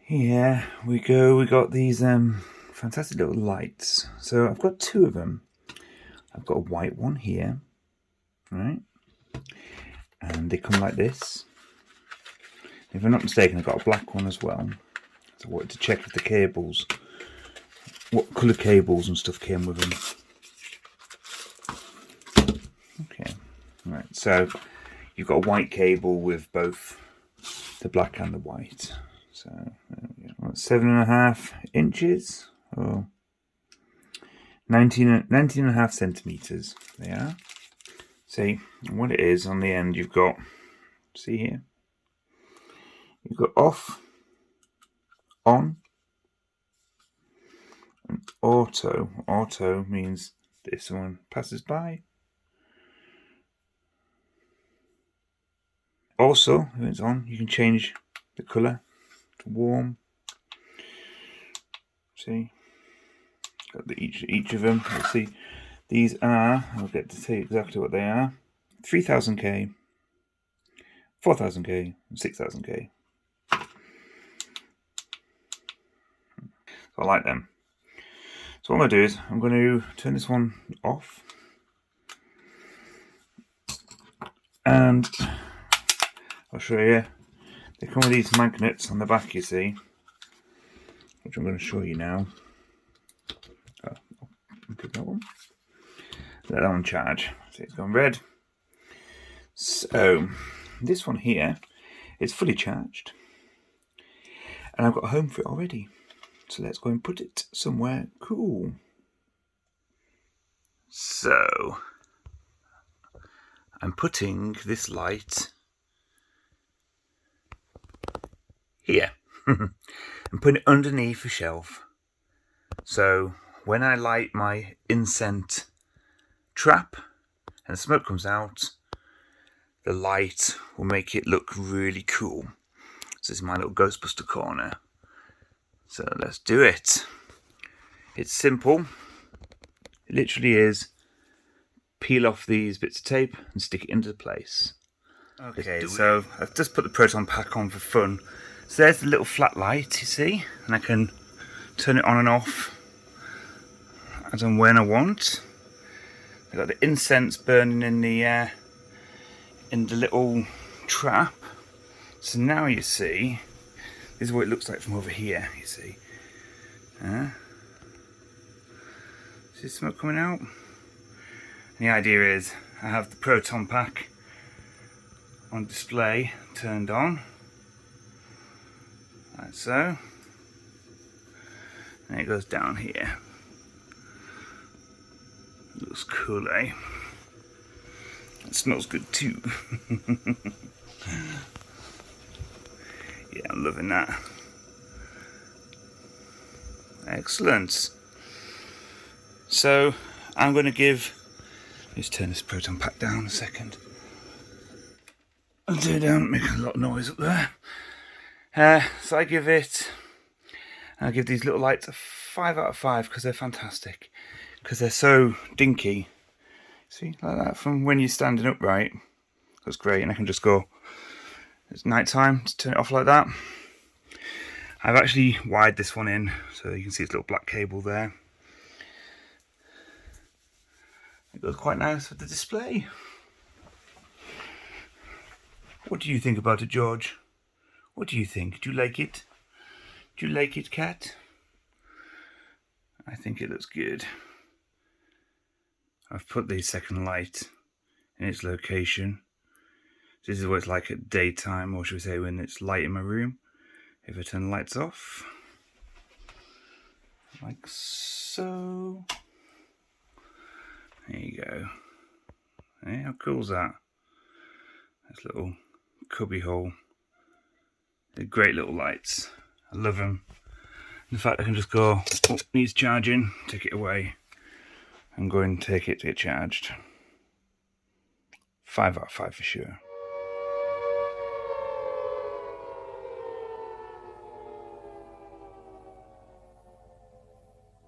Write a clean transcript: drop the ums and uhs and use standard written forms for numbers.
Here we go. We got these fantastic little lights. So I've got two of them. I've got a white one here, right? And they come like this. If I'm not mistaken, I've got a black one as well. So I wanted to check if the cables, what colour cables and stuff came with them. Okay, right. So you've got a white cable with both the black and the white. So 7.5 inches or 19.5 centimeters. They are. See what it is on the end. You've got, see here, you've got off, on, and auto. Auto means that if someone passes by. Also, if it's on, you can change the colour to warm. See, got each of them. Let's see. These are, I'll get to see exactly what they are. 3000K, 4000K, and 6000K. So I like them. So what I'm going to do is I'm going to turn this one off, and I'll show you. They come with these magnets on the back, you see, which I'm going to show you now. Oh, I'll pick that one. Let that one charge. See, it's gone red. So this one here is fully charged, and I've got a home for it already. So let's go and put it somewhere cool. So I'm putting this light here. I'm putting it underneath a shelf. So when I light my incense trap and the smoke comes out, the light will make it look really cool. So this is my little Ghostbuster corner. So let's do it. It's simple. It literally is peel off these bits of tape and stick it into place. Okay, so I've just put the proton pack on for fun. So there's the little flat light, you see, and I can turn it on and off as and when I want. I've got the incense burning in the little trap. So now you see, this is what it looks like from over here, you see. See smoke coming out? And the idea is I have the proton pack on display turned on, like so, and it goes down here. Looks cool, eh? It smells good too. Yeah, I'm loving that. Excellent. So I'm going to give, let's turn this proton pack down a second. I'll turn it down, make a lot of noise up there. So I'll give these little lights a 5 out of 5 because they're fantastic. Because they're so dinky. See, like that from when you're standing upright. That's great, and I can just go, it's night time, just turn it off like that. I've actually wired this one in, so you can see its little black cable there. It goes quite nice with the display. What do you think about it, George? What do you think? Do you like it? Do you like it, Cat? I think it looks good. I've put the second light in its location. This is what it's like at daytime, or should we say when it's light in my room. If I turn the lights off, like so. There you go. Hey, how cool is that? This little cubby hole. They're great little lights. I love them. In fact, I can just go, oh, needs charging, take it away, and go and take it to get charged. 5 out of 5 for sure.